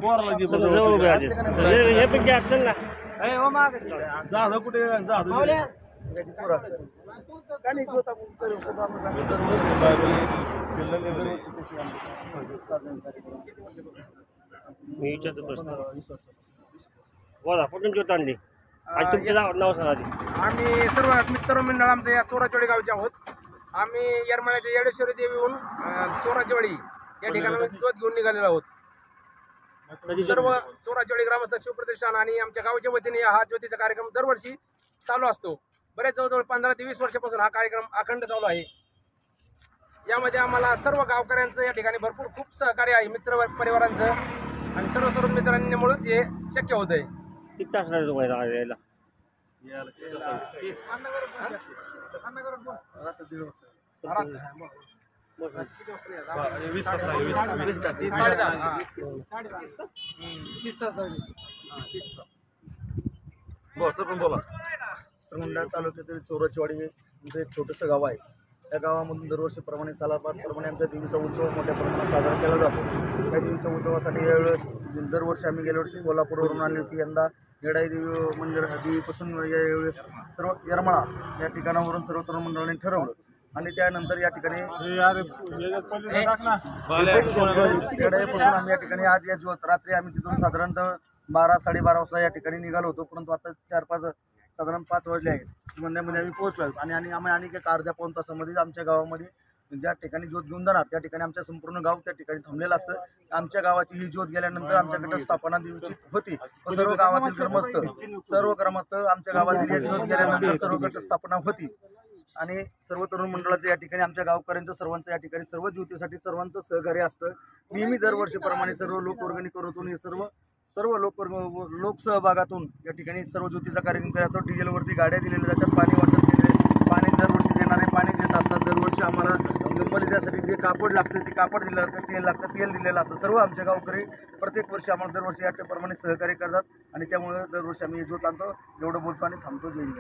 जवळ उभे आले हे पण घ्या चल ना झालं कुठे झालं मी विचारतो प्रश्न बोला कुठून ज्योत आणली आज तुमचं नाव सांगा आधी. आम्ही सर्व मित्रमंडळ आमचं या चोराचोळी गावचे आहोत. आम्ही येरमाळ्याच्या येडेश्वरी देवीहून चोराचोळी या ठिकाणी ज्योत घेऊन निघालेलो आहोत. सर्व चोराचोळी ग्रामस्थ शिवप्रतिष्ठान आणि आमच्या गावच्या वतीने हा ज्योतीचा कार्यक्रम दरवर्षी चालू असतो. बरेच जवळजवळ 15 ते 20 वर्षापासून हा कार्यक्रम अखंड चालू आहे. यामध्ये आम्हाला सर्व गावकऱ्यांचं या ठिकाणी भरपूर खूप सहकार्य आहे, मित्र परिवारांचं आणि सर्व तरुण मित्रांमुळेच हे शक्य होत आहे. किती तास लागले तुम्हाला यायला? बोला. मंडळ तालुक्यातील चोराचवाडी म्हणजे एक छोटंसं गाव आहे. त्या गावामधून दरवर्षीप्रमाणे सालाबादप्रमाणे आमच्या देवीचा उत्सव मोठ्या प्रमाणात साजरा केला जातो. त्या देवीच्या उत्सवासाठी यावेळेस दरवर्षी आम्ही गेल्या वर्षी कोल्हापूरवरून आणली होती. यंदा येडाई देवी मंदिर देवीपासून यावेळेस सर्व येरमाळा या ठिकाणावरून सर्व तरुण मंडळाने ठरवलं आणि त्यानंतर या ठिकाणी येडाईपासून आम्ही या ठिकाणी आज या रात्री आम्ही तिथून साधारणतः 12-12:30 वाजता या ठिकाणी निघालो होतो. परंतु आता 4-5 साधारण 5 वाजले आहेत मंदिरामध्ये आम्ही पोहोचलो आणि आम्ही एक अर्ध्या पाऊण तासामध्ये आमच्या गावामध्ये ज्या ठिकाणी ज्योत घेऊन जाणार त्या ठिकाणी आमच्या संपूर्ण गाव त्या ठिकाणी थांबलेलं असतं. आमच्या गावाची ही ज्योत गेल्यानंतर आमच्याकडे स्थापना देवीची होती. सर्व गावातील ग्रामस्थ आमच्या गावातील ज्योत गेल्यानंतर सर्व गट स्थापना होती आणि सर्व तरुण मंडळाचं या ठिकाणी आमच्या गावकऱ्यांचं सर्वांचं या ठिकाणी सर्व ज्योतीसाठी सर्वांचं सहकार्य असतं. नेहमी दरवर्षीप्रमाणे सर्व लोकवर्गणी करून हे सर्व लोकसहभागातून या ठिकाणी सर्व ज्योतीचा कार्यक्रम करायचा. डिझेलवरती गाड्या दिलेल्या जातात, पाणी वाटप केले, पाणी दरवर्षी देणारे पाणी देत असतात. दरवर्षी आम्हाला गंमत त्यासाठी जे कापड लागतं ते कापड दिलं जातं, तेल दिलेलं असतं. सर्व आमच्या गावकरी प्रत्येक वर्षी आम्हाला दरवर्षी याप्रमाणे सहकार्य करतात आणि त्यामुळे दरवर्षी आम्ही ज्योत आणतो. एवढं बोलतो आणि थांबतो. जय हिंद.